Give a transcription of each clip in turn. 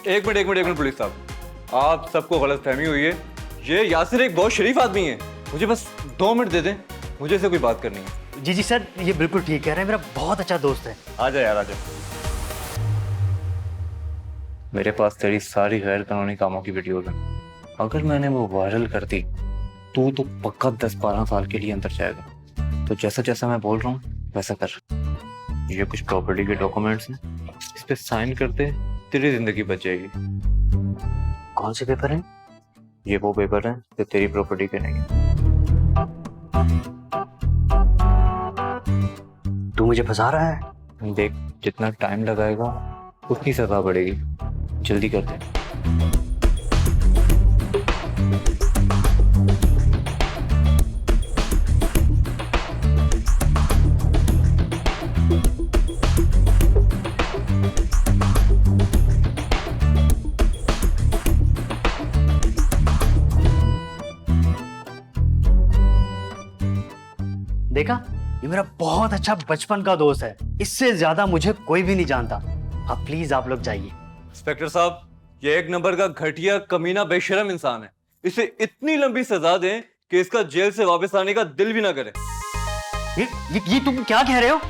एक minute police साहब, आप सबको गलतफहमी हुई है। ये यासिर एक बहुत शरीफ आदमी है, मुझे बस 2 मिनट दे दें, मुझे इससे कोई बात करनी है। जी सर, ये बिल्कुल ठीक कह रहे हैं, मेरा बहुत अच्छा दोस्त है। आजा यार आजा। मेरे पास तेरी सारी गैर कानूनी कामों की वीडियोज हैं। अगर मैंने वो वायरल कर दी तू तो पक्का 10-12 साल के लिए अंदर जाएगा। तो जैसा जैसा मैं बोल रहा हूँ वैसा कर। ये कुछ प्रॉपर्टी के डॉक्यूमेंट्स हैं, इस पे साइन करते तेरी जिंदगी बच जाएगी। कौन से पेपर हैं? ये वो पेपर हैं जो तेरी प्रॉपर्टी के नहीं है। तू मुझे फंसा रहा है? देख, जितना टाइम लगाएगा उतनी सजा बढ़ेगी। जल्दी कर दे। देखा, ये मेरा बहुत अच्छा बचपन का दोस्त है, इससे ज्यादा मुझे कोई भी नहीं जानता। अब प्लीज आप लोग जाइए। इंस्पेक्टर साहब, ये 1 नंबर का घटिया कमीना बेशरम इंसान है। इसे इतनी लंबी सजा दें कि इसका जेल से वापस आने का दिल भी ना करे। ये तुम क्या कह रहे हो?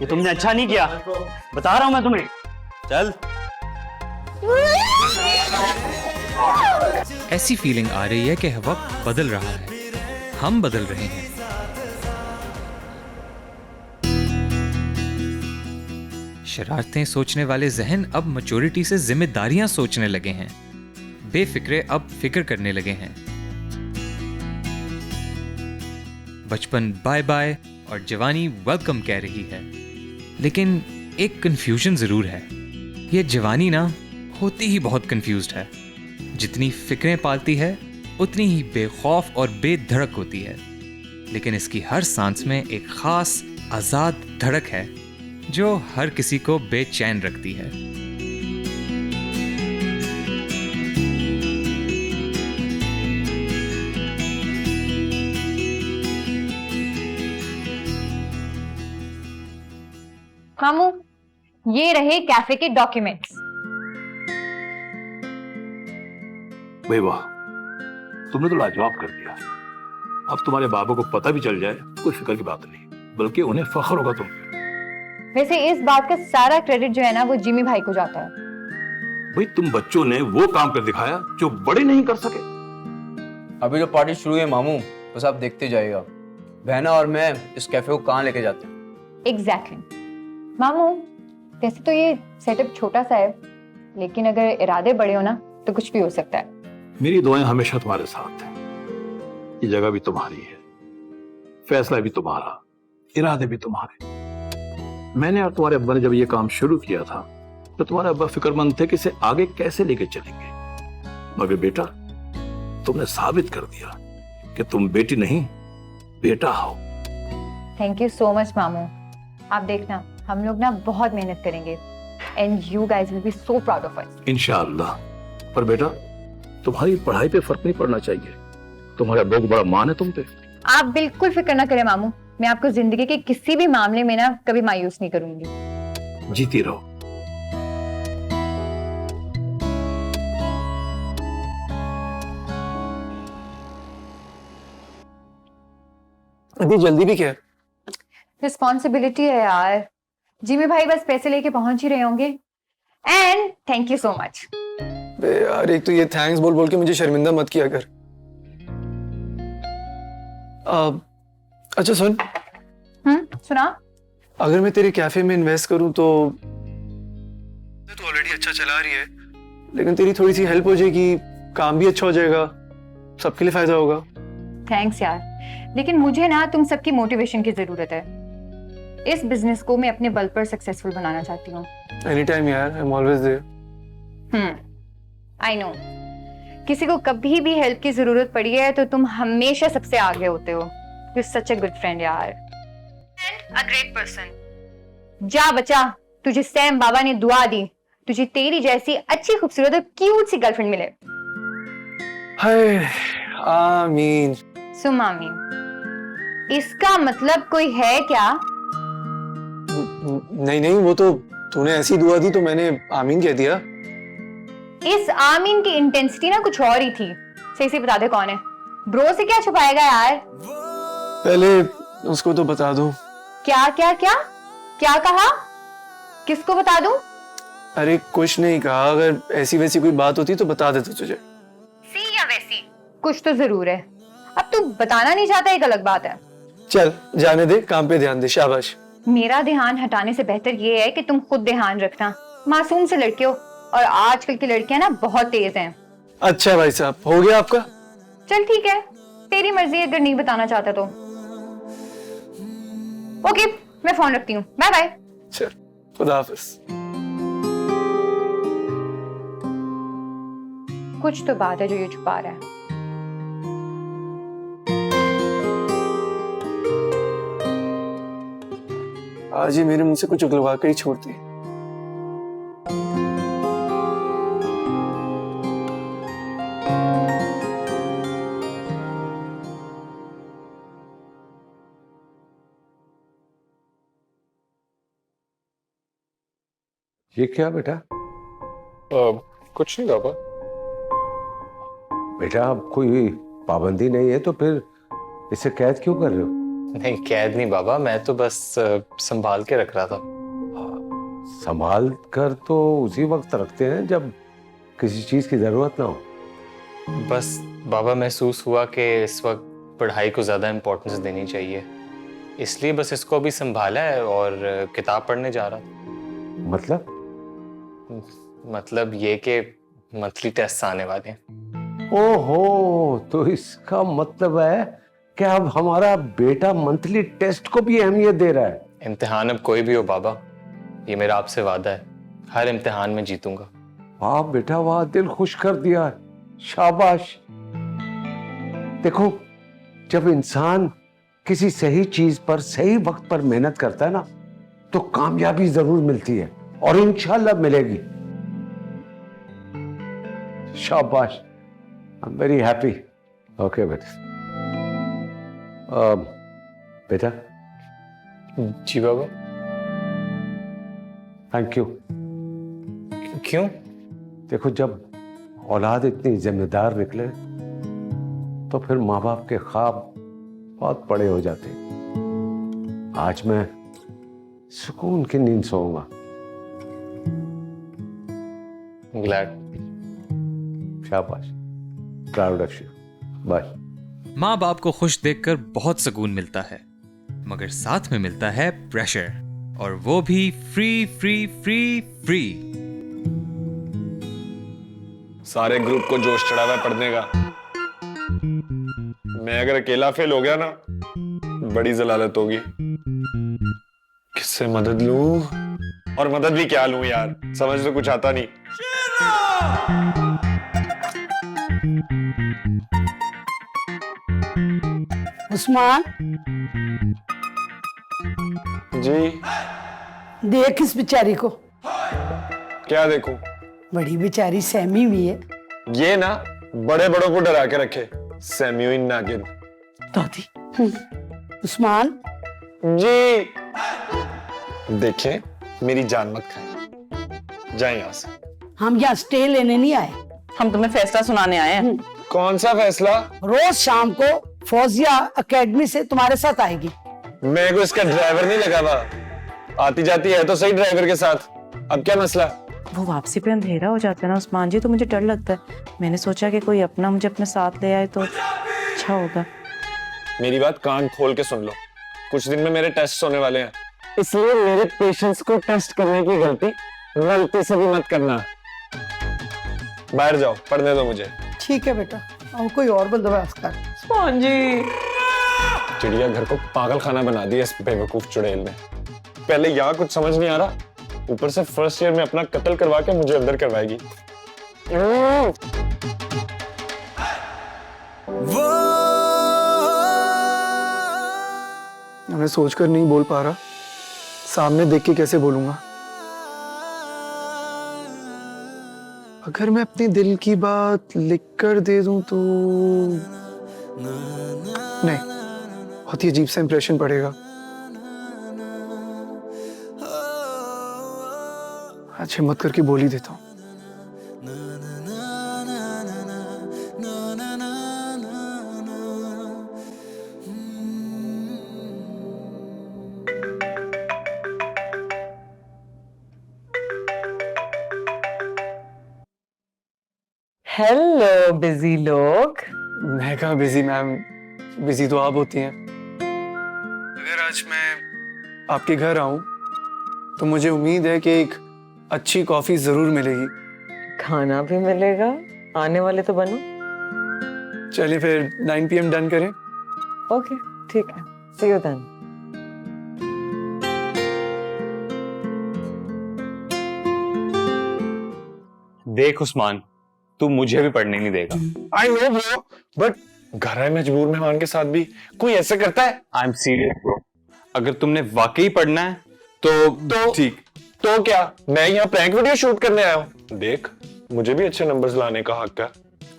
ये तुमने अच्छा नहीं किया, बता रहा हूं मैं तुम्हें। चल। ऐसी फीलिंग आ रही है कि वक्त बदल रहा है, हम बदल रहे हैं। शरारतें सोचने वाले जहन अब मैच्योरिटी से जिम्मेदारियां सोचने लगे हैं। बेफिक्रे अब फिक्र करने लगे हैं। बचपन बाय बाय और जवानी वेलकम कह रही है। लेकिन एक कंफ्यूजन जरूर है। ये जवानी ना होती ही बहुत कंफ्यूज्ड है। जितनी फिक्रें पालती है उतनी ही बेखौफ और बेधड़क होती है। लेकिन इसकी हर सांस में एक खास आजाद धड़क है जो हर किसी को बेचैन रखती है। मामू, ये रहे कैफे के डॉक्यूमेंट्स। भाई वाह, तुमने तो लाजवाब कर दिया। अब तुम्हारे बाबा को पता भी चल जाए कोई फिक्र की बात नहीं, बल्कि उन्हें फख्र होगा तुम पे। वैसे इस बात का सारा क्रेडिट जो है ना वो जिमी भाई को जाता है। भाई तुम बच्चों ने वो काम कर दिखाया जो बड़े नहीं कर सके। अभी जो पार्टी शुरू है मामू, बस आप देखते जाइएगा। बहना और मैं इस कैफे को कहाँ लेके जाते हैं। एग्जैक्टली। मामू, वैसे तो ये सेटअप छोटा सा है, लेकिन अगर इरादे बड़े हो ना तो कुछ भी हो सकता है। मेरी दुआएं हमेशा तुम्हारे साथ हैं। ये जगह भी तुम्हारी है, फैसला भी तुम्हारा, इरादे भी तुम्हारे। मैंने और तुम्हारे अब्बा ने जब ये काम शुरू किया था तो तुम्हारे अब्बा फिक्रमंद थे कि इसे आगे कैसे लेके चलेंगे। मगर बेटा, तुमने साबित कर दिया कि तुम बेटी नहीं बेटा हो। थैंक यू सो मच मामू। आप देखना, हम लोग ना बहुत मेहनत करेंगे and you guys will be so proud of us. इंशाअल्लाह। पर बेटा, तुम्हारी पढ़ाई पे फर्क नहीं पड़ना चाहिए। तुम्हारे अब्बा को बड़ा मान है तुम पे। आप बिल्कुल फिक्र ना करें मामू, मैं आपको जिंदगी के किसी भी मामले में ना कभी मायूस नहीं करूंगी। जीती रहो। इतनी जल्दी भी क्या है? रिस्पॉन्सिबिलिटी है यार। जिमी भाई बस पैसे लेके पहुंच ही रहे होंगे। And thank you so much. यार, एक तो ये थैंक्स बोल बोल के मुझे शर्मिंदा मत किया कर। अच्छा सुन, सुना। अगर मैं तेरे कैफे में इन्वेस्ट करूं तो ऑलरेडी अच्छा चला रही है, लेकिन तेरी थोड़ी सी हेल्प हो जाएगी, काम भी अच्छा हो जाएगा, सबके लिए फायदा होगा। थैंक्स यार, लेकिन मुझे ना तुम सबकी मोटिवेशन की जरूरत है। इस बिजनेस को मैं अपने बल पर सक्सेसफुल बनाना चाहती हूँ। एनी टाइम यार, I am always there. I know, किसी को कभी भी हेल्प की जरूरत पड़ी है तो तुम हमेशा सबसे आगे होते हो। You are such a good friend यार, एंड अ ग्रेट पर्सन। जा बच्चा, तुझे सैम बाबा ने दुआ दी, तुझे तेरी जैसी अच्छी खूबसूरत और क्यूट सी गर्लफ्रेंड मिले। हाय नहीं नहीं, वो तो तूने ऐसी दुआ दी तो मैंने आमीन कह दिया। इस आमीन की इंटेंसिटी ना कुछ और ही थी। सही से बता दे कौन है। ब्रो से क्या छुपाएगा यार? पहले उसको तो बता दो। क्या क्या क्या क्या कहा? किसको बता दूं? अरे कुछ नहीं कहा, अगर ऐसी वैसी कोई बात होती तो बता देता तुझे। सी या वैसी कुछ तो जरूर है। अब तू बताना नहीं चाहता, एक अलग बात है। चल जाने दे, काम पे ध्यान दे, शाबाश। मेरा ध्यान हटाने से बेहतर ये है कि तुम खुद ध्यान रखना। मासूम से लड़के हो और आजकल की लड़कियां ना बहुत तेज हैं। अच्छा भाई साहब, हो गया आपका? चल ठीक है, तेरी मर्जी है, अगर नहीं बताना चाहता तो। ओके, मैं फोन रखती हूँ, बाय बाय। चल, खुदा हाफिज। कुछ तो बात है जो ये छुपा रहा है। आज ही मेरे मुंह से कुछ उगलवा कर ही छोड़ती। ये क्या बेटा? कुछ नहीं पापा। बेटा अब कोई पाबंदी नहीं है तो फिर इसे कैद क्यों कर रहे हो? नहीं कैद नहीं बाबा, मैं तो बस संभाल के रख रहा था। संभाल कर तो उसी वक्त रखते हैं जब किसी चीज की जरूरत ना हो। बस बाबा महसूस हुआ कि इस वक्त पढ़ाई को ज्यादा इम्पोर्टेंस देनी चाहिए, इसलिए बस इसको अभी संभाला है और किताब पढ़ने जा रहा था। मतलब ये कि मंथली टेस्ट आने वाले हैं। ओहो, तो इसका मतलब है कि अब हमारा बेटा मंथली टेस्ट को भी अहमियत दे रहा है। इम्तिहान अब कोई भी हो बाबा, ये मेरा आपसे वादा है, हर इम्तिहान में जीतूंगा। वाह बेटा वाह, दिल खुश कर दिया, शाबाश। देखो, जब इंसान किसी सही चीज पर सही वक्त पर मेहनत करता है ना, तो कामयाबी जरूर मिलती है और इंशाल्लाह मिलेगी। शाबाश, I am very happy. Okay बेटा। बेटा। जी बाबा। Thank you. क्यों? देखो, जब औलाद इतनी जिम्मेदार निकले तो फिर माँ बाप के ख्वाब बहुत बड़े हो जाते हैं। आज मैं सुकून की नींद सोऊंगा। ग्लैड। शाबाश, प्राउड ऑफ यू। बाय। माँ बाप को खुश देखकर बहुत सुकून मिलता है, मगर साथ में मिलता है प्रेशर, और वो भी फ्री फ्री फ्री फ्री। सारे ग्रुप को जोश चढ़ा हुआ है पढ़ने का। मैं अगर अकेला फेल हो गया ना, बड़ी जलालत होगी। किससे मदद लूं? और मदद भी क्या लूं यार, समझ तो कुछ आता नहीं। उस्मान, जी देख इस बेचारी को। क्या देखूं? बड़ी बेचारी सहमी हुई है। ये ना बड़े बड़ों को डरा के रखे, सहमी हुई नागिन। दादी। उस्मान जी। देखें, मेरी जान मत खाएं, जाए यहां से। हम यहाँ स्टे लेने नहीं आए, हम तुम्हें फैसला सुनाने आए हैं। कौन सा फैसला? रोज शाम को फौजिया एकेडमी से तुम्हारे साथ आएगी। मैं को इसका ड्राइवर नहीं लगा हुआ, आती जाती है तो सही ड्राइवर के साथ। अब क्या मसला? वो वापसी पे अंधेरा हो जाता है ना उस्मान जी, तो मुझे डर लगता है। मैंने सोचा कि कोई अपना मुझे अपने साथ ले आए तो अच्छा होगा। मेरी बात कान खोल के सुन लो, कुछ दिन में मेरे टेस्ट होने वाले हैं, इसलिए मेरे पेशेंस को टेस्ट करने की गलती से भी मत करना। बाहर जाओ, पढ़ने दो मुझे। ठीक है बेटा, और कोई और बंदोबस्त कर। उस्मान जी। चिड़िया घर को पागल खाना बना दिया इस बेवकूफ चुड़ैल ने। पहले यहाँ कुछ समझ नहीं आ रहा, ऊपर से फर्स्ट ईयर में अपना कत्ल करवा के मुझे अंदर करवाएगी। मैं सोचकर नहीं बोल पा रहा, सामने देख के कैसे बोलूंगा। अगर मैं अपने दिल की बात लिख कर दे दूं तो नहीं, बहुत ही अजीब सा इंप्रेशन पड़ेगा। आज हिम्मत करके बोल ही देता हूँ। हेलो बिजी लोग। मैं कहाँ बिजी मैम, बिजी तो आप होती हैं। अगर आज मैं आपके घर आऊं तो मुझे उम्मीद है कि एक अच्छी कॉफी जरूर मिलेगी। खाना भी मिलेगा, आने वाले तो बनो। चलिए फिर 9 PM डन करें। ओके ठीक है, सी यू देन। देख उस्मान, तू मुझे भी पढ़ने नहीं देगा। आई नो ब्रो, बट घर आए मजबूर मेहमान के साथ भी कोई ऐसे करता है? आई एम सीरियस ब्रो, अगर तुमने वाकई पढ़ना है तो ठीक। तो क्या मैं यहाँ प्रैंक वीडियो शूट करने आया हूँ? देख, मुझे भी अच्छे नंबर्स लाने का हक है।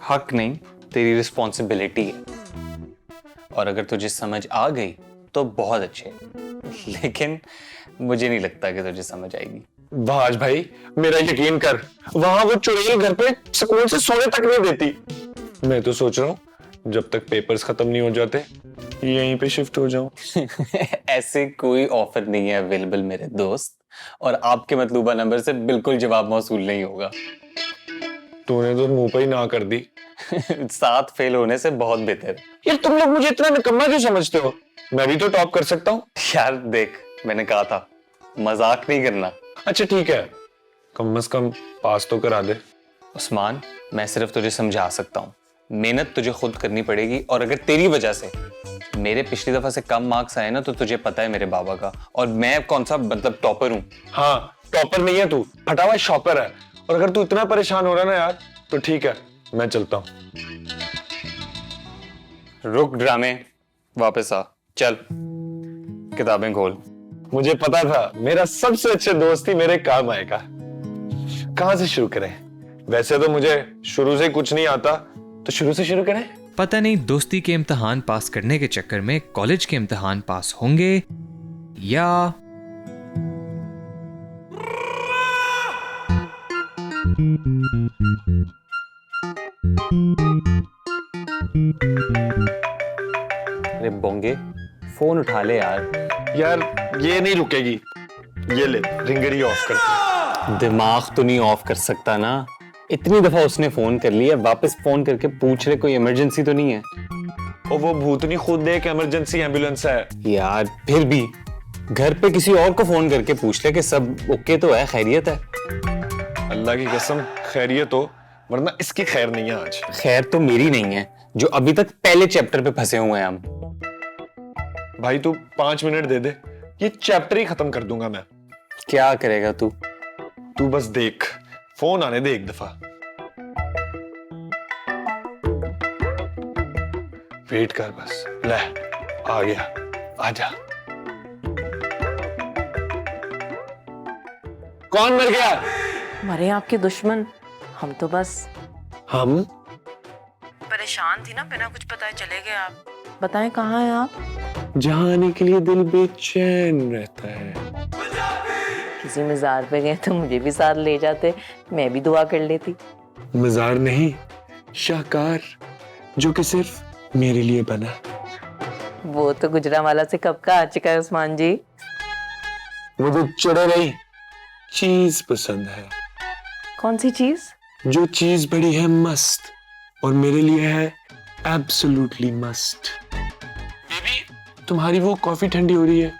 हक नहीं, तेरी रिस्पॉन्सिबिलिटी है। और अगर तुझे समझ आ गई तो बहुत अच्छे, लेकिन मुझे नहीं लगता कि तुझे समझ आएगी। भाज भाई, मेरा यकीन कर, वहां वो चुड़ैल घर पे सुकून से सोने तक नहीं देती। मैं तो सोच रहा हूँ जब तक पेपर्स खत्म नहीं हो जाते यहीं पे शिफ्ट हो जाऊं। ऐसे कोई ऑफर नहीं है अवेलेबल मेरे दोस्त, और आपके मतलूबा नंबर से बिल्कुल जवाब मौसूल नहीं होगा। तूने तो मुंह पे ही ना कर दी। 7 फेल होने से बहुत बेहतर। यार तुम लोग मुझे इतना निकम्मा क्यों समझते हो? मैं भी तो टॉप कर सकता हूँ। यार देख, मैंने कहा था मजाक नहीं करना। अच्छा ठीक है, कम से कम पास तो करा दे। उस्मान, मैं सिर्फ तुझे समझा सकता हूँ, मेहनत तुझे खुद करनी पड़ेगी। और अगर तेरी वजह से मेरे पिछली दफा से कम मार्क्स आए ना, तो तुझे पता है मेरे बाबा का, और मैं कौन सा मतलब टॉपर हूँ। हाँ, टॉपर नहीं है तू, फटा हुआ शॉपर है। और अगर तू इतना परेशान हो रहा है ना यार, तो ठीक है, मैं चलता हूँ। रुक ड्रामे, वापस आ, चल किताबें खोल। मुझे पता था मेरा सबसे अच्छे दोस्त ही मेरे काम आएगा। कहां से शुरू करें? वैसे तो मुझे शुरू से कुछ नहीं आता, तो शुरू से शुरू करें। पता नहीं दोस्ती के इम्तिहान पास करने के चक्कर में कॉलेज के इम्तिहान पास होंगे या अरे बोंगे, फोन उठा ले यार। यार ये नहीं रुकेगी, ये ले रिंगर ही ऑफ कर। दिमाग तो नहीं ऑफ कर सकता ना, इतनी दफा उसने फोन कर लिया, वापस फोन करके पूछ ले कोई इमरजेंसी तो नहीं है। और वो भूतनी खुद देख इमरजेंसी एम्बुलेंस है। यार फिर भी घर पे किसी और को फोन करके पूछ ले कि सब ओके तो है, खैरियत है। अल्लाह की कसम खैरियत हो, वरना इसकी खैर नहीं है आज। खैर तो मेरी नहीं है, जो अभी तक पहले चैप्टर पे फंसे हुए हैं हम। भाई तू 5 मिनट दे दे, ये चैप्टर ही खत्म कर दूंगा मैं। क्या करेगा तू? तू बस देख, फोन आने दे एक दफा। वेट कर बस। ले आ गया, आजा। कौन मर गया? मरे आपके दुश्मन, हम तो बस हम परेशान थी ना, बिना कुछ बताए चले गए आप। बताएं कहाँ हैं आप? जहां आने के लिए दिल बेचैन रहता है। किसी मज़ार पे गए तो मुझे भी साथ ले जाते, मैं भी दुआ कर लेती। मजार नहीं, शाहकार, जो कि सिर्फ मेरे लिए बना। वो तो गुजरांवाला से कब का आ चुका है उस्मान जी। मुझे चढ़े नहीं, चीज पसंद है। कौन सी चीज? जो चीज बड़ी है मस्त, और मेरे लिए है एब्सोल्युटली मस्त। बेबी, तुम्हारी वो कॉफी ठंडी हो रही है।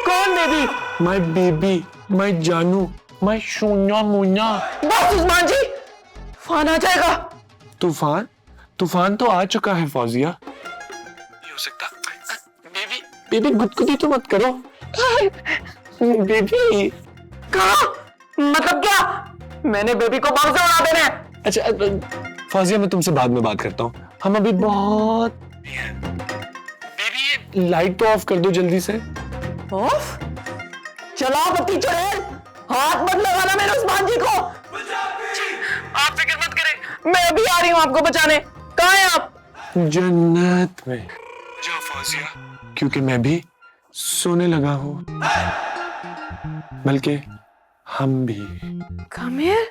कौन बेबी? माय बेबी, माय जानू, माय शून्या मुन्या। बस उस्मान जी, फोन आ जाएगा। तूफान? तूफान तो आ चुका है फौजिया। नहीं हो सकता। बेबी, बेबी गुदगुदी तो मत करो। बेबी कहा? मतलब क्या? मैंने बेबी को बाउंसर उड़ा देना है। अच्छा फौजिया, मैं तुमसे बाद में बात करता हूँ, हम अभी बहुत। बेबी ये लाइट तो ऑफ कर दो जल्दी से। ऑफ? चलाओ बत्ती चढ़ेल, हाथ मत लगाना मेरे उस्मान जी को। आप फिक्र मत करें, मैं अभी आ रही हूँ आपको बचाने। कहाँ हैं आप? जन्नत में। जाओ फौजिया, क्योंकि मैं भी सोने लगा हूँ, बल्कि हम भी। कम हियर,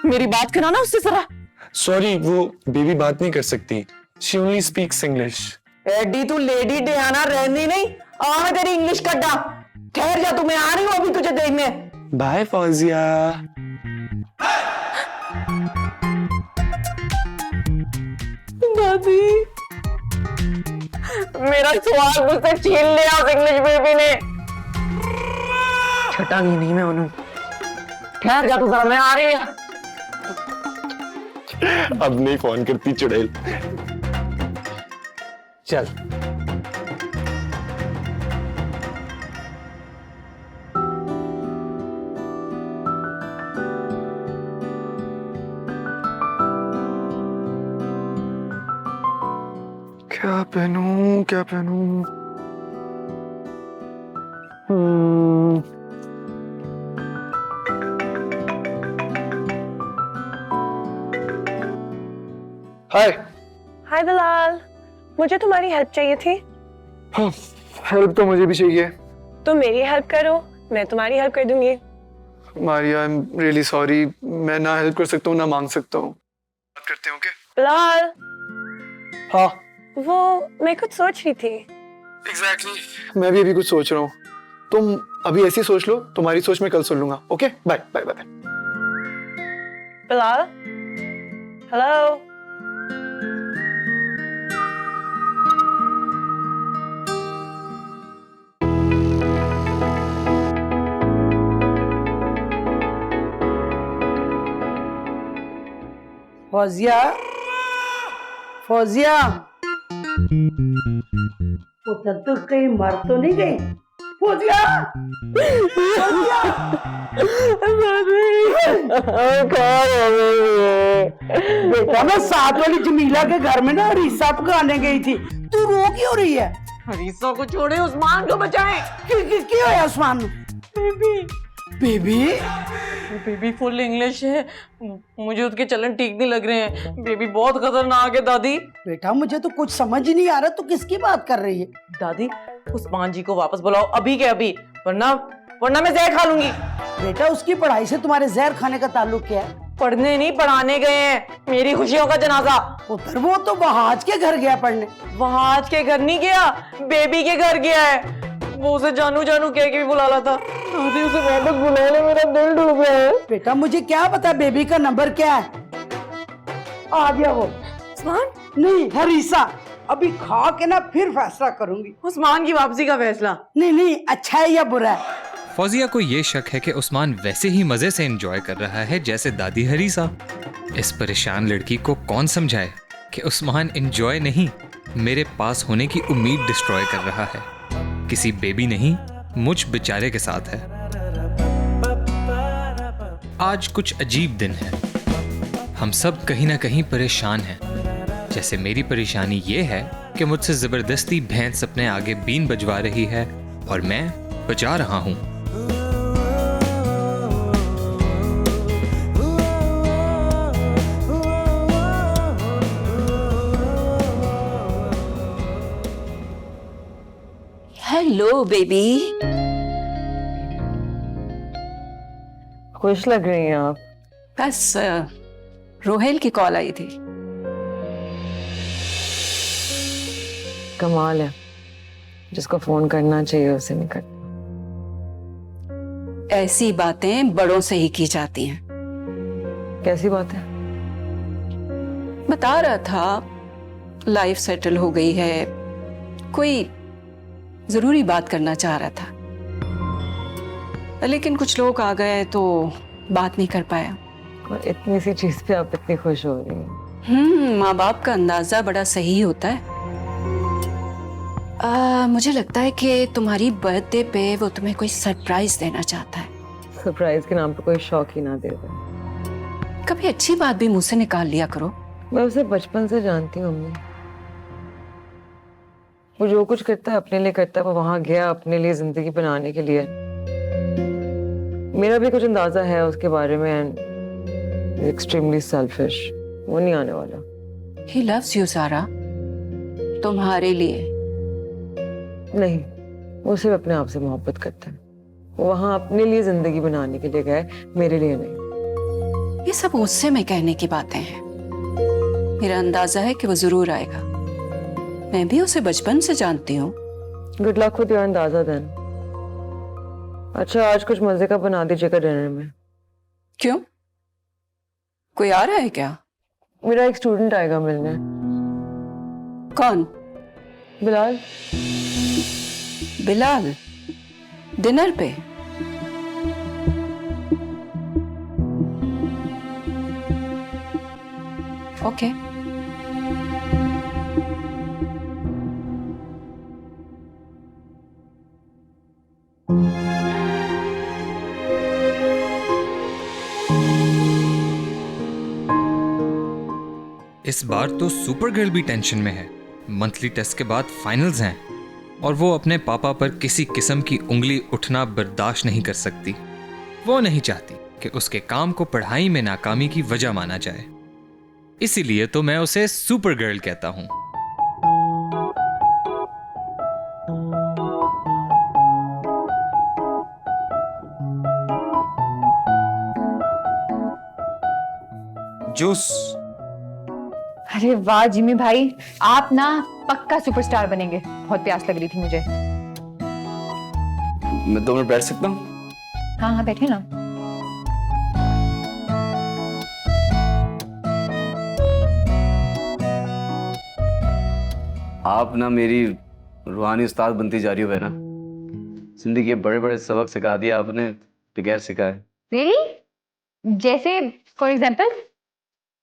मेरी बात कराना उससे जरा। सॉरी, वो बेबी बात नहीं कर सकती। She only speaks English. एडी तू लेडी डेहाना रहनी नहीं। आ मैं तेरी इंग्लिश कड्डा। ठहर जा तू, मैं आ रही हूँ अभी तुझे देखने। बाय फौजिया। दादी, मेरा सवाल मुझसे छीन लिया उस इंग्लिश बेबी ने। छटांगी नहीं मैं उन्हें। ठहर जा तू जरा, मैं आ रही हूँ। अब नहीं फोन करती चुड़ैल। चल क्या पहनूं, क्या पहनूं? हाय। हाय बिलाल, मुझे तुम्हारी हेल्प चाहिए थी। हाँ, हेल्प तो मुझे भी चाहिए। तो मेरी हेल्प करो, मैं तुम्हारी हेल्प कर दूंगी। Maria, I am really sorry. मैं ना हेल्प कर सकता हूँ ना मांग सकता हूँ। बात करते हैं, ओके? बिलाल, हाँ वो मैं कुछ सोच रही थी। एग्जैक्टली मैं भी अभी कुछ सोच रहा हूँ। तुम अभी ऐसी सोच लो, तुम्हारी सोच मैं कल सुन लूंगा। Okay, bye bye bye. Bilal, hello. Fauzia, Fauzia, पुत्र तो कहीं मर तो नहीं गई? फौजिया, फौजिया, बेटा मैं साथ वाली जमीला के घर में ना हरीसा पकाने गई थी। तू रो क्यों रही है? हरीसा को छोड़े, उस्मान को बचाएं। क्यों है Usman? Baby, baby, baby full English है, मुझे उसके चलन ठीक नहीं लग रहे हैं। बेबी बहुत खतरनाक है दादी। बेटा मुझे तो कुछ समझ ही नहीं आ रहा, तू किसकी बात कर रही है? दादी, उस्मान जी को वापस बुलाओ अभी के अभी, वरना मैं जहर खा लूंगी। बेटा उसकी पढ़ाई से तुम्हारे जहर खाने का ताल्लुक क्या है? पढ़ने नहीं, पढ़ाने गए हैं, मेरी खुशियों का जनाजा। पुत्र वो तो वहाज के घर गया पढ़ने। वहाज के घर नहीं गया, बेबी के घर गया है। वो उसे जानू जानू कह के भी बुला रहा था। दादी उसे वापस बुला ले, मेरा दिल डूब गया है। बेटा मुझे क्या पता बेबी का नंबर क्या है? आ गया वो। उस्मान? नहीं हरीसा, अभी खा के ना फिर फैसला करूंगी। उस्मान की वापसी का फैसला? नहीं, अच्छा है या बुरा है? फौजिया को ये शक है कि उस्मान वैसे ही मजे से एंजॉय कर रहा है जैसे दादी हरीसा। इस परेशान लड़की को कौन समझाए कि उस्मान एंजॉय नहीं, मेरे पास होने की उम्मीद डिस्ट्रॉय कर रहा है। किसी बेबी नहीं, मुझ बेचारे के साथ है। आज कुछ अजीब दिन है। हम सब कहीं ना कहीं परेशान हैं। जैसे मेरी परेशानी ये है कि मुझसे जबरदस्ती भैंस अपने आगे बीन बजवा रही है और मैं बजा रहा हूं। हेलो बेबी, खुश लग रही हैं आप। बस रोहेल की कॉल आई थी। कमाल है, जिसको फोन करना चाहिए उसे नहीं करता। ऐसी बातें बड़ों से ही की जाती हैं। कैसी बात है? बता रहा था लाइफ सेटल हो गई है, कोई जरूरी बात करना चाह रहा था, लेकिन कुछ लोग आ गए तो बात नहीं कर पाया। और इतनी सी चीज पे आप इतनी खुश हो रही हैं। माँ बाप का अंदाजा बड़ा सही होता है। मुझे लगता है कि तुम्हारी बर्थडे पे वो तुम्हें कोई सरप्राइज देना चाहता है। सरप्राइज के नाम पे कोई शौक ही ना दे दे। कभी अच्छी बात भी मुंह से निकाल लिया करो। मैं उसे बचपन से जानती हूँ अम्मी। वो जो कुछ करता है अपने लिए करता है। वो वहां गया अपने लिए जिंदगी बनाने के लिए। मेरा भी कुछ अंदाजा है उसके बारे में। Extremely selfish. वो नहीं आने वाला। He loves you, सारा, तुम्हारे लिए। नहीं, वो सिर्फ अपने आप से मोहब्बत करता है। वहां अपने लिए जिंदगी बनाने के लिए गए, मेरे लिए नहीं। ये सब उससे मैं कहने की बातें हैं। मेरा अंदाजा है कि वो जरूर आएगा। मैं भी उसे बचपन से जानती हूँ। गुड लक विद योर अंदाजा देन। अच्छा, आज कुछ मजे का बना दीजिएगा डिनर में। क्यों, कोई आ रहा है क्या? मेरा एक स्टूडेंट आएगा मिलने। कौन? बिलाल। बिलाल डिनर पे? ओके। इस बार तो सुपर गर्ल भी टेंशन में है। मंथली टेस्ट के बाद फाइनल्स हैं और वो अपने पापा पर किसी किस्म की उंगली उठना बर्दाश्त नहीं कर सकती। वो नहीं चाहती कि उसके काम को पढ़ाई में नाकामी की वजह माना जाए। इसीलिए तो मैं उसे सुपर गर्ल कहता हूं। जूस। अरे वाह जिमी भाई, आप ना पक्का सुपरस्टार बनेंगे। बहुत प्यास लग रही थी मुझे। मैं 2 मिनट बैठ सकता हूँ? हाँ हाँ बैठे ना। आप ना मेरी रूहानी उस्ताद बनती जा रही हो बहना। जिंदगी के बड़े बड़े सबक सिखा दिया आपने बगैर सिखाए। Really? जैसे फॉर एग्जाम्पल?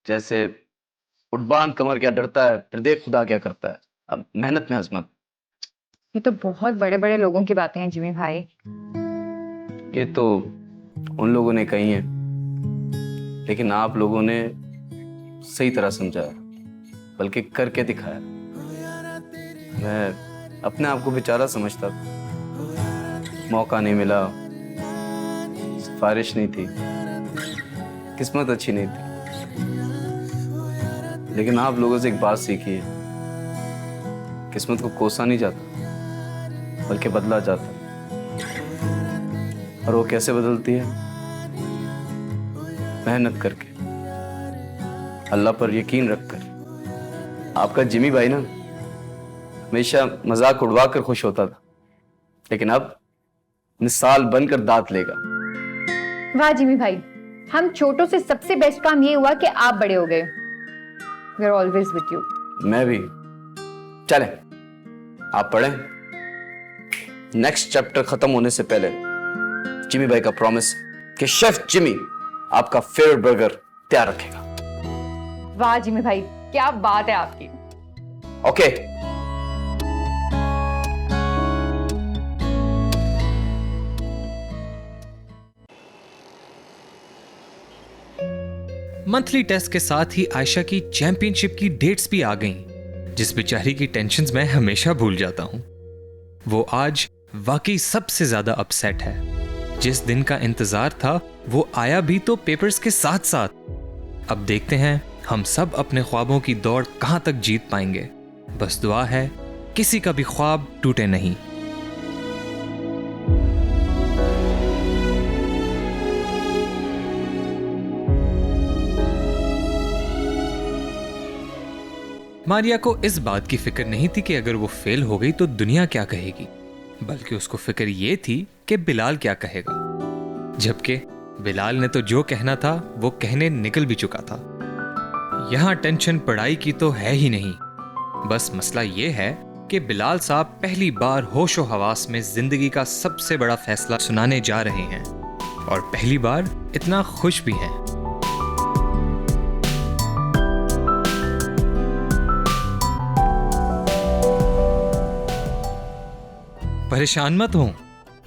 जैसे उठबान कमर क्या डरता है, फिर देख खुदा क्या करता है। अब मेहनत में अजमत। ये तो बहुत बड़े बड़े लोगों की बातें हैं जिमी भाई। ये तो उन लोगों ने कही है, लेकिन आप लोगों ने सही तरह समझाया, बल्कि करके दिखाया। मैं अपने आप को बेचारा समझता था। मौका नहीं मिला, सिफारिश नहीं थी, किस्मत अच्छी नहीं थी। लेकिन आप लोगों से एक बात सीखी है, किस्मत को कोसा नहीं जाता बल्कि बदला जाता। और वो कैसे बदलती है? मेहनत करके, अल्लाह पर यकीन रखकर। आपका जिमी भाई ना हमेशा मजाक उड़वा कर खुश होता था, लेकिन अब मिसाल बनकर दांत लेगा। वाह जिमी भाई, हम छोटों से सबसे बेस्ट काम ये हुआ कि आप बड़े हो गए। We are always with you. मैं भी। चलें, आप पढ़ें। नेक्स्ट चैप्टर खत्म होने से पहले जिमी भाई का प्रॉमिस कि शेफ जिमी आपका फेवरेट बर्गर तैयार रखेगा। वाह जिमी भाई, क्या बात है आपकी। ओके। मंथली टेस्ट के साथ ही आयशा की चैंपियनशिप की डेट्स भी आ गईं, जिस बेचारी की टेंशन्स मैं हमेशा भूल जाता हूं। वो आज वाकई सबसे ज्यादा अपसेट है। जिस दिन का इंतजार था वो आया भी तो पेपर्स के साथ साथ। अब देखते हैं हम सब अपने ख्वाबों की दौड़ कहां तक जीत पाएंगे। बस दुआ है किसी का भी ख्वाब टूटे नहीं। मारिया को इस बात की फिक्र नहीं थी कि अगर वो फेल हो गई तो दुनिया क्या कहेगी, बल्कि उसको फिक्र ये थी कि बिलाल क्या कहेगा। जबकि बिलाल ने तो जो कहना था वो कहने निकल भी चुका था। यहां टेंशन पढ़ाई की तो है ही नहीं, बस मसला ये है कि बिलाल साहब पहली बार होशो हवास में जिंदगी का सबसे बड़ा फैसला सुनाने जा रहे हैं और पहली बार इतना खुश भी हैं। परेशान मत हो,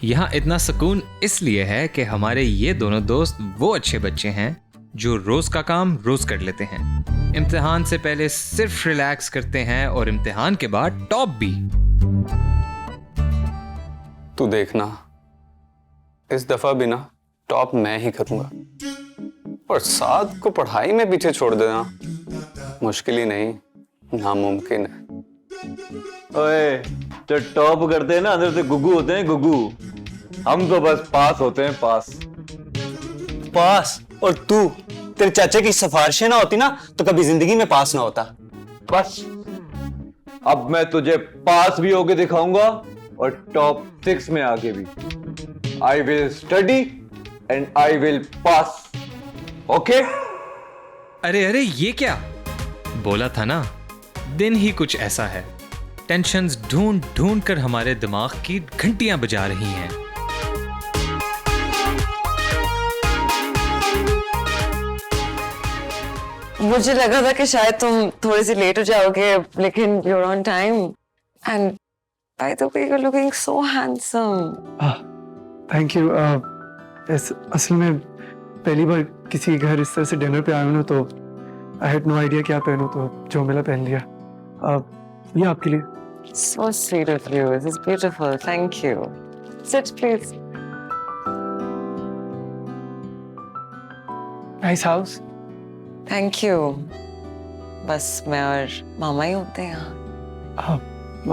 यहाँ इतना सुकून इसलिए है कि हमारे ये दोनों दोस्त वो अच्छे बच्चे हैं जो रोज का काम रोज कर लेते हैं। इम्तिहान से पहले सिर्फ रिलैक्स करते हैं और इम्तिहान के बाद टॉप भी। तू देखना, इस दफा भी ना टॉप मैं ही करूंगा और साथ को पढ़ाई में पीछे छोड़ देना मुश्किल ही नहीं, नामुमकिन है। ओए, जो टॉप करते हैं ना अंदर से गुग्गू होते हैं, गुग्गू। हम तो बस पास होते हैं, पास। पास? और तू, तेरे चाचा की सिफारिशें ना होती ना तो कभी जिंदगी में पास ना होता। बस अब मैं तुझे पास भी होके दिखाऊंगा और टॉप 6 में आके भी। I will study and I will pass. Okay? अरे अरे ये क्या बोला था ना, दिन ही कुछ ऐसा है। टेंशन्स ढूंढ ढूंढ कर हमारे दिमाग की घंटियां बजा रही हैं। मुझे लगा था कि शायद तुम थोड़ी सी लेट हो जाओगे, लेकिन you're on time and by the way you're looking so handsome. Thank you. असल में पहली बार किसी के घर इस तरह से डिनर पे आया हूं ना, तो आई हैड नो आइडिया क्या पहनूं, तो जो मिला पहन लिया। ये आपके लिए। So sweet of you. This is beautiful. Thank you. Sit, please. Nice house. Thank you. बस मैं और मामा ही होते हैं यहाँ।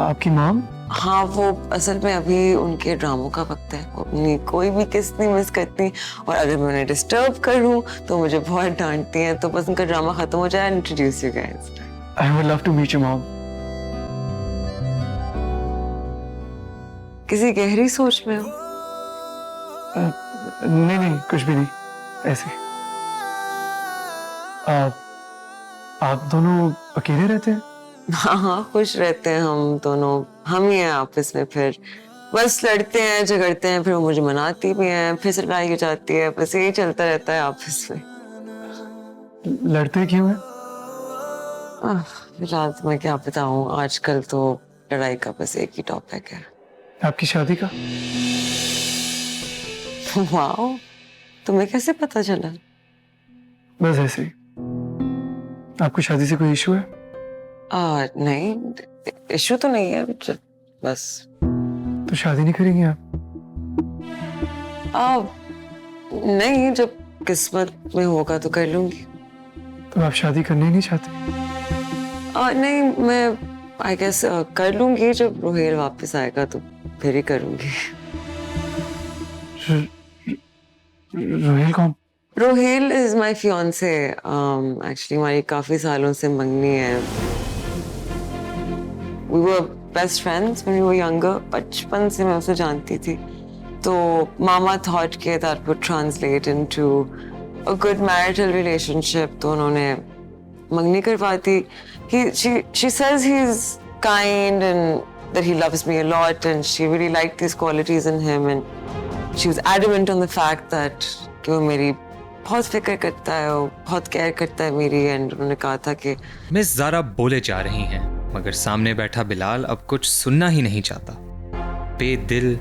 आपकी मॉम? हाँ, वो असल में अभी उनके ड्रामों का वक्त है। वो अपनी कोई भी किस्त नहीं मिस करती, और अगर मैं उन्हें डिस्टर्ब करूँ तो मुझे बहुत डांटती हैं। तो बस उनका ड्रामा खत्म हो जाए, introduce you guys. I would love to meet your mom. किसी गहरी सोच में हो? नहीं नहीं, कुछ भी नहीं, ऐसे। आप दोनों अकेले रहते हैं? हाँ हाँ, खुश रहते हैं हम दोनों। हम ही हैं आपस में, फिर बस लड़ते हैं, झगड़ते हैं, फिर वो मुझे मनाती भी हैं, फिर लड़ाई हो जाती है, बस यही चलता रहता है आपस में। लड़ते क्यों हैं? फिलहाल तो मैं क्या बताऊँ, आजकल तो लड़ाई का बस एक ही टॉपिक है। आपकी शादी का? वाओ, तुम्हें कैसे पता चला? बस ऐसे ही। आपको शादी से कोई इशू है? नहीं, इशू तो नहीं है, बस। तो शादी नहीं करेंगे आप? नहीं, जब किस्मत में होगा तो कर लूंगी। तो आप शादी करने ही नहीं चाहते? नहीं, मैं आई गेस कर लूंगी जब रोहेल वापस आएगा, तो फिर ही करूंगी। रोहेल कौन? Rohail is my fiance. Actually हमारी काफी सालों से मंगनी है। We were best friends when we were younger. बचपन से मैं उसे जानती थी, तो मामा thought कि that would translate into a good marital relationship, तो उन्होंने मंगनी करवा दी। She says he's kind and that he loves me a lot, and she really liked these qualities in him, and she was adamant on the fact that कि वो मेरी बहुत फिक्र करता है, वो बहुत केयर करता है मेरी, एंड उन्होंने कहा था कि मिस ज़ारा बोले जा रही हैं, मगर सामने बैठा बिलाल अब कुछ सुनना ही नहीं चाहता। बेदिल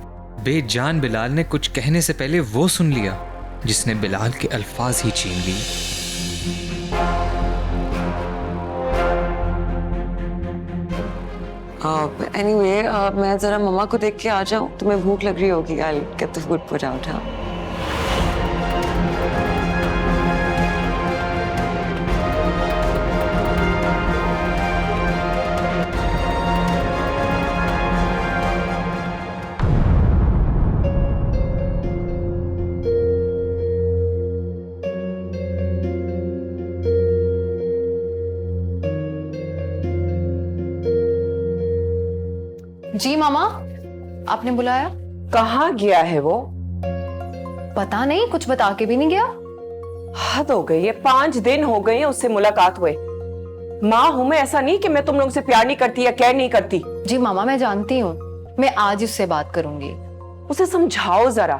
बेजान बिलाल ने कुछ कहने से पहले वो सुन लिया जिसने बिलाल के अल्फाज ही छीन लिए। anyway, मैं जरा मम्मा को देख के आ जाऊँ, तुम्हें भूख लग रही होगी। I'll get the food put out, हाँ? जी मामा, आपने बुलाया? कहाँ गया है वो? पता नहीं, कुछ बता के भी नहीं गया। हद हो गई है, 5 दिन हो गए हैं उससे मुलाकात हुए। माँ हूं मैं, ऐसा नहीं कि मैं तुम लोगों से प्यार नहीं करती या केयर नहीं करती। जी मामा, मैं जानती हूँ, मैं आज उससे बात करूंगी। उसे समझाओ जरा।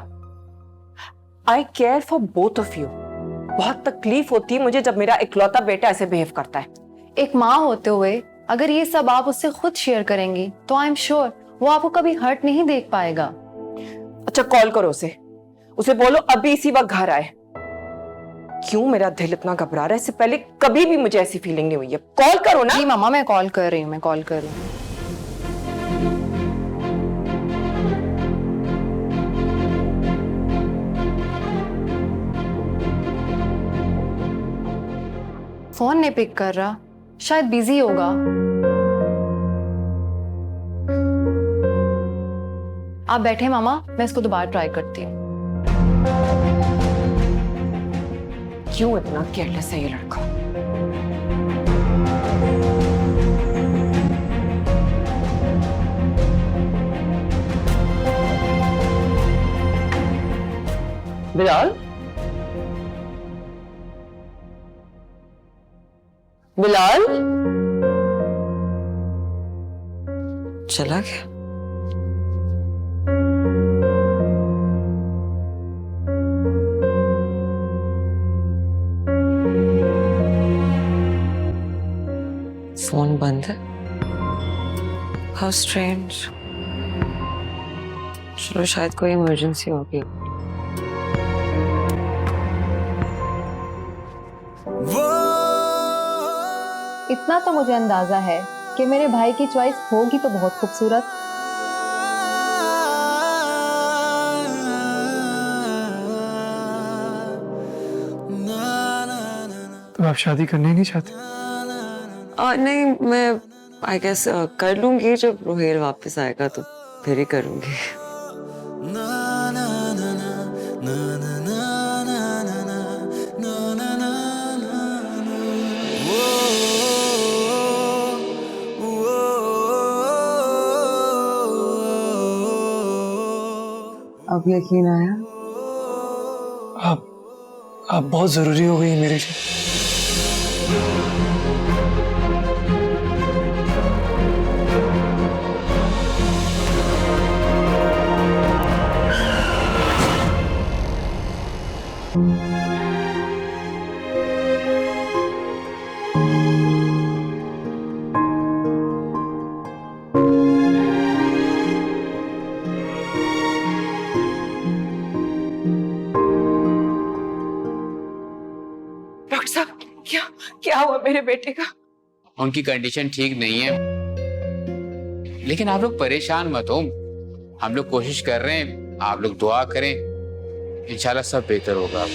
I care for both of you. बहुत तकलीफ होती है मुझे जब मेरा इकलौता बेटा ऐसे बिहेव करता है। एक माँ होते हुए अगर ये सब आप उससे खुद शेयर करेंगी तो आई एम श्योर वो आपको कभी हर्ट नहीं देख पाएगा। अच्छा, कॉल करो उसे बोलो अभी इसी वक्त घर आए। क्यों मेरा दिल इतना घबरा रहा है? इससे पहले कभी भी मुझे ऐसी फीलिंग नहीं हुई है। कॉल करो ना। जी मामा, मैं कॉल कर रही हूँ, फोन नहीं पिक कर रहा, शायद बिजी होगा। आप बैठे मामा, मैं इसको दोबारा ट्राई करती हूँ। क्यों इतना केयरलेस है ये लड़का? बिलाल, बिलाल चला गया। फोन बंद है। How strange. चलो शायद कोई इमरजेंसी होगी। इतना तो मुझे अंदाजा है कि मेरे भाई की चॉइस होगी तो बहुत खूबसूरत। तो आप शादी करना ही नहीं चाहते? नहीं, मैं आई गेस कर लूंगी जब रोहेल वापस आएगा तो फिर ही करूंगी। अब यकीन आया? आप बहुत जरूरी हो गई मेरे लिए। डॉक्टर साहब, क्या हुआ मेरे बेटे का? उनकी कंडीशन ठीक नहीं है, लेकिन आप लोग परेशान मत हो। हम लोग कोशिश कर रहे हैं, आप लोग दुआ करें, इंशाल्लाह सब बेहतर होगा।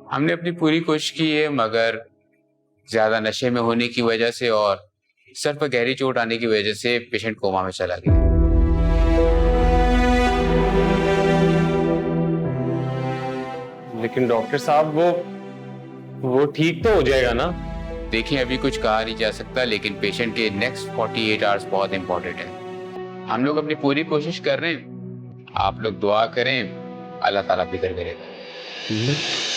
हमने अपनी पूरी कोशिश की है, मगर ज्यादा नशे में होने की वजह से और सर पर गहरी चोट आने की वजह से पेशेंट कोमा में चला गया। लेकिन डॉक्टर साहब वो ठीक तो हो जाएगा ना? देखिए, अभी कुछ कहा नहीं जा सकता, लेकिन पेशेंट के नेक्स्ट 48 आवर्स बहुत इंपॉर्टेंट है। हम लोग अपनी पूरी कोशिश कर रहे हैं, आप लोग दुआ करें, अल्लाह ताला फिक्र करेगा।